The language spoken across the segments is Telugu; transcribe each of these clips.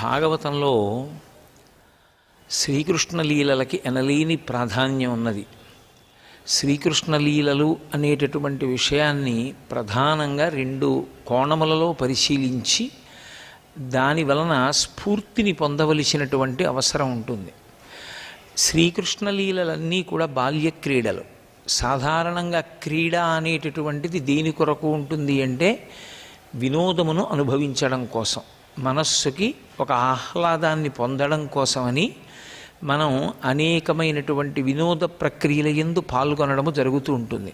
భాగవతంలో శ్రీకృష్ణ లీలలకి ఎనలేని ప్రాధాన్యం ఉన్నది. శ్రీకృష్ణ లీలలు అనేటటువంటి విషయాన్ని ప్రధానంగా రెండు కోణములలో పరిశీలించి దాని వలన స్ఫూర్తిని పొందవలసినటువంటి అవసరం ఉంటుంది. శ్రీకృష్ణ లీలలన్నీ కూడా బాల్య క్రీడలు. సాధారణంగా క్రీడ అనేటటువంటిది దేని కొరకు ఉంటుంది అంటే వినోదమును అనుభవించడం కోసం, మనస్సుకి ఒక ఆహ్లాదాన్ని పొందడం కోసమని మనం అనేకమైనటువంటి వినోద ప్రక్రియల యందు పాల్గొనడము జరుగుతూ ఉంటుంది.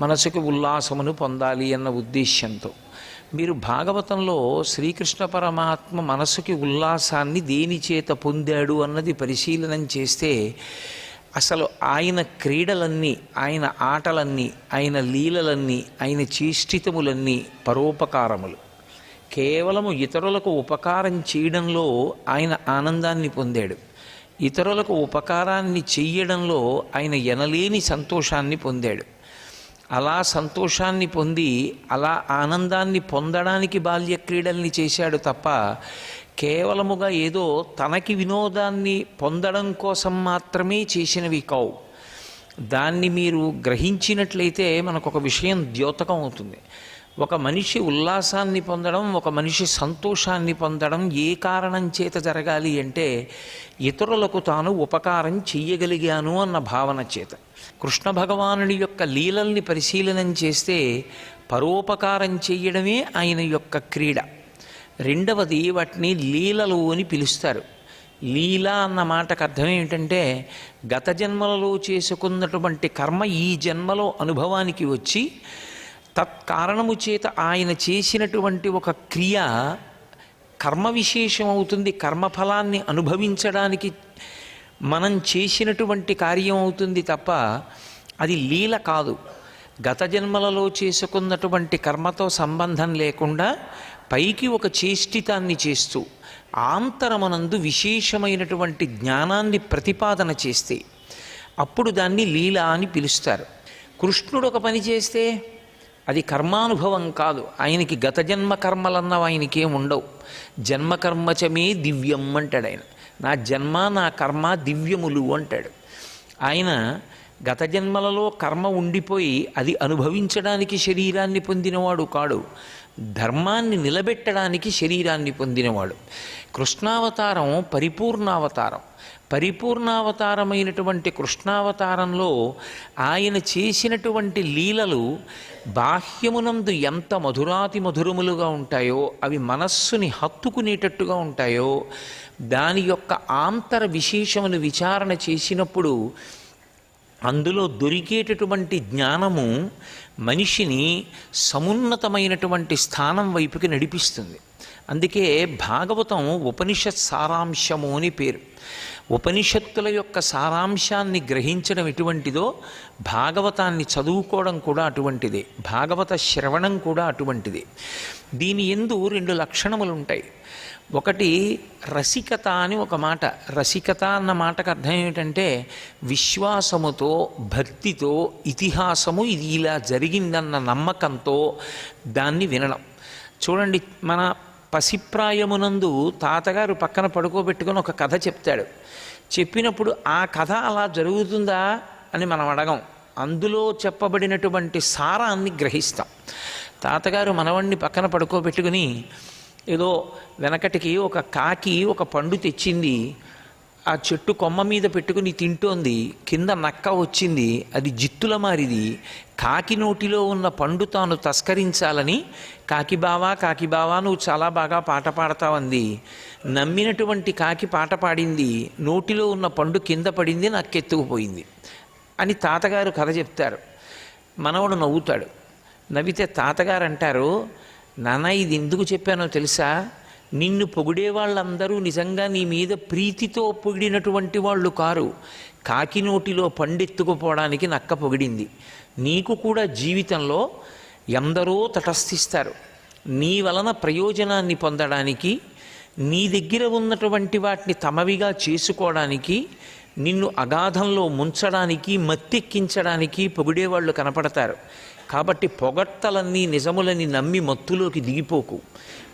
మనసుకి ఉల్లాసమును పొందాలి అన్న ఉద్దేశ్యంతో. మీరు భాగవతంలో శ్రీకృష్ణ పరమాత్మ మనసుకి ఉల్లాసాన్ని దేని చేత పొందాడు అన్నది పరిశీలనం చేస్తే అసలు ఆయన క్రీడలన్నీ, ఆయన ఆటలన్నీ, ఆయన లీలలన్నీ, ఆయన చేష్టితములన్నీ పరోపకారములు. కేవలము ఇతరులకు ఉపకారం చేయడంలో ఆయన ఆనందాన్ని పొందాడు. ఇతరులకు ఉపకారాన్ని చెయ్యడంలో ఆయన ఎనలేని సంతోషాన్ని పొందాడు. అలా సంతోషాన్ని పొంది అలా ఆనందాన్ని పొందడానికి బాల్య క్రీడల్ని చేశాడు తప్ప కేవలముగా ఏదో తనకి వినోదాన్ని పొందడం కోసం మాత్రమే చేసినవి కావు. దాన్ని మీరు గ్రహించినట్లయితే మనకు ఒక విషయం ద్యోతకం అవుతుంది. ఒక మనిషి ఉల్లాసాన్ని పొందడం, ఒక మనిషి సంతోషాన్ని పొందడం ఏ కారణం చేత జరగాలి అంటే ఇతరులకు తాను ఉపకారం చెయ్యగలిగాను అన్న భావన చేత. కృష్ణ భగవానుడి యొక్క లీలల్ని పరిశీలనం చేస్తే పరోపకారం చెయ్యడమే ఆయన యొక్క క్రీడ. రెండవది, వాటిని లీలలు అని పిలుస్తారు. లీల అన్న మాటకు అర్థం ఏమిటంటే గత జన్మలలో చేసుకున్నటువంటి కర్మ ఈ జన్మలో అనుభవానికి వచ్చి తత్కారణము చేత ఆయన చేసినటువంటి ఒక క్రియ కర్మ విశేషం అవుతుంది. కర్మఫలాన్ని అనుభవించడానికి మనం చేసినటువంటి కార్యం అవుతుంది తప్ప అది లీల కాదు. గత జన్మలలో చేసుకున్నటువంటి కర్మతో సంబంధం లేకుండా పైకి ఒక చేష్టితాన్ని చేస్తూ ఆంతరమనందు విశేషమైనటువంటి జ్ఞానాన్ని ప్రతిపాదన చేస్తే అప్పుడు దాన్ని లీల అని పిలుస్తారు. కృష్ణుడు ఒక పని చేస్తే అది కర్మానుభవం కాదు. ఆయనకి గత జన్మ కర్మలన్నవి ఆయనకేం ఉండవు. జన్మకర్మచమే దివ్యం అంటాడు ఆయన. నా జన్మ నా కర్మ దివ్యములు అంటాడు ఆయన. గత జన్మలలో కర్మ ఉండిపోయి అది అనుభవించడానికి శరీరాన్ని పొందినవాడు కాడు, ధర్మాన్ని నిలబెట్టడానికి శరీరాన్ని పొందినవాడు. కృష్ణావతారం పరిపూర్ణావతారం. పరిపూర్ణావతారమైనటువంటి కృష్ణావతారంలో ఆయన చేసినటువంటి లీలలు బాహ్యమునందు ఎంత మధురాతి మధురములుగా ఉంటాయో, అవి మనస్సుని హత్తుకునేటట్టుగా ఉంటాయో, దాని యొక్క ఆంతర విశేషమును విచారణ చేసినప్పుడు అందులో దొరికేటటువంటి జ్ఞానము మనిషిని సమున్నతమైనటువంటి స్థానం వైపుకి నడిపిస్తుంది. అందుకే భాగవతం ఉపనిషత్ సారాంశము అని పేరు. ఉపనిషత్తుల యొక్క సారాంశాన్ని గ్రహించడం ఎటువంటిదో భాగవతాన్ని చదువుకోవడం కూడా అటువంటిదే. భాగవత శ్రవణం కూడా అటువంటిదే. దీని యందు రెండు లక్షణములు ఉంటాయి. ఒకటి రసికత అని ఒక మాట. రసికత అన్న మాటకు అర్థం ఏమిటంటే విశ్వాసముతో, భక్తితో, ఇతిహాసము ఇది ఇలా జరిగిందన్న నమ్మకంతో దాన్ని వినడం. చూడండి, మన పసిప్రాయమునందు తాతగారు పక్కన పడుకోబెట్టుకొని ఒక కథ చెప్తాడు. చెప్పినప్పుడు ఆ కథ అలా జరుగుతుందా అని మనం అడగం. అందులో చెప్పబడినటువంటి సారాన్ని గ్రహిస్తాం. తాతగారు మనవణ్ణి పక్కన పడుకోబెట్టుకుని ఏదో వెనకటికి ఒక కాకి ఒక పండు తెచ్చింది, ఆ చెట్టు కొమ్మ మీద పెట్టుకుని తింటోంది. కింద నక్క వచ్చింది, అది జిత్తుల మారిది. కాకి నోటిలో ఉన్న పండు తాను తస్కరించాలని కాకిబావా కాకిబావా నువ్వు చాలా బాగా పాట పాడతావంది. నమ్మినటువంటి కాకి పాట పాడింది, నోటిలో ఉన్న పండు కింద పడింది, నక్కెత్తుకుపోయింది అని తాతగారు కథ చెప్తారు. మనవడు నవ్వుతాడు. నవ్వితే తాతగారు అంటారు, నాన్న ఇది ఎందుకు చెప్పానో తెలుసా? నిన్ను పొగిడే వాళ్ళందరూ నిజంగా నీ మీద ప్రీతితో పొగిడినటువంటి వాళ్ళు కారు. కాకి నోటిలో పండెత్తుకుపోవడానికి నక్క పొగిడింది. నీకు కూడా జీవితంలో ఎందరో తటస్థిస్తారు. నీ వలన ప్రయోజనాన్ని పొందడానికి, నీ దగ్గర ఉన్నటువంటి వాటిని తమవిగా చేసుకోవడానికి, నిన్ను అగాధంలో ముంచడానికి, మత్తెక్కించడానికి పొగిడేవాళ్ళు కనపడతారు. కాబట్టి పొగడ్తలన్నీ నిజములని నమ్మి మత్తులోకి దిగిపోకు.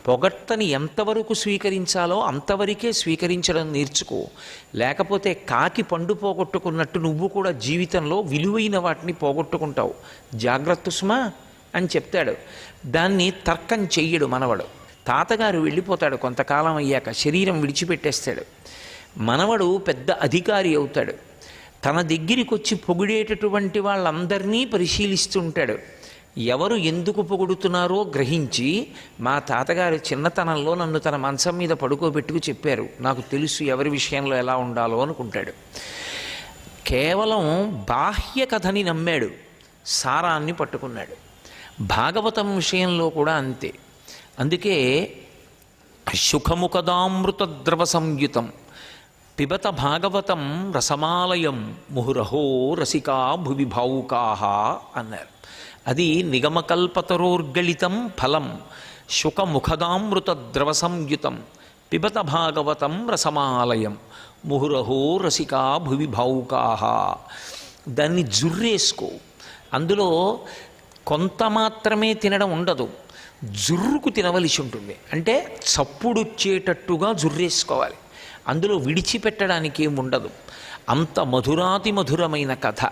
పొగడ్తని ఎంతవరకు స్వీకరించాలో అంతవరకే స్వీకరించడం నేర్చుకో. లేకపోతే కాకి పండు పోగొట్టుకున్నట్టు నువ్వు కూడా జీవితంలో విలువైన వాటిని పోగొట్టుకుంటావు. జాగ్రత్త సుమా అని చెప్తాడు. దాన్ని తర్కం చెయ్యడు మనవడు. తాతగారు వెళ్ళిపోతాడు కొంతకాలం అయ్యాక, శరీరం విడిచిపెట్టేస్తాడు. మనవడు పెద్ద అధికారి అవుతాడు. తన దగ్గరికి వచ్చి పొగిడేటటువంటి వాళ్ళందరినీ పరిశీలిస్తుంటాడు. ఎవరు ఎందుకు పొగుడుతున్నారో గ్రహించి, మా తాతగారు చిన్నతనంలో నన్ను తన మంచం మీద పడుకోబెట్టుకు చెప్పారు, నాకు తెలుసు ఎవరి విషయంలో ఎలా ఉండాలో అనుకుంటాడు. కేవలం బాహ్య కథని నమ్మాడు, సారాన్ని పట్టుకున్నాడు. భాగవతం విషయంలో కూడా అంతే. అందుకే సుఖముఖదామృత ద్రవ సంయుతం పిబత భాగవతం రసమాలయం ముహురహో రసికా భువి భావుకాహ అన్నారు. అది నిగమకల్పతరోర్గళితం ఫలం శుకముఖదామృత ద్రవ సంయుతం పిబత భాగవతం రసమాలయం ముహురహో రసికా భువి భావుకాహ. దాన్ని జుర్రేసుకో. అందులో కొంత మాత్రమే తినడం ఉండదు, జుర్రుకు తినవలసి ఉంటుంది. అంటే చప్పుడుచ్చేటట్టుగా జుర్రేసుకోవాలి. అందులో విడిచిపెట్టడానికి ఏముండదు. అంత మధురాతి మధురమైన కథ.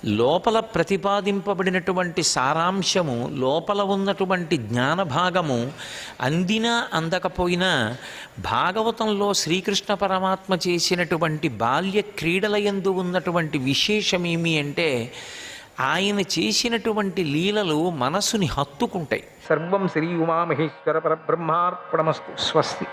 లోపల ప్రతిపాదింపబడినటువంటి సారాంశము, లోపల ఉన్నటువంటి జ్ఞానభాగము అందినా అందకపోయినా భాగవతంలో శ్రీకృష్ణ పరమాత్మ చేసినటువంటి బాల్య క్రీడలయందు ఉన్నటువంటి విశేషమేమి అంటే, ఆయన చేసినటువంటి లీలలు మనసుని హత్తుకుంటాయి. సర్వం శ్రీ ఉమామహేశ్వర పరబ్రహ్మార్పణమస్తు. స్వస్తి.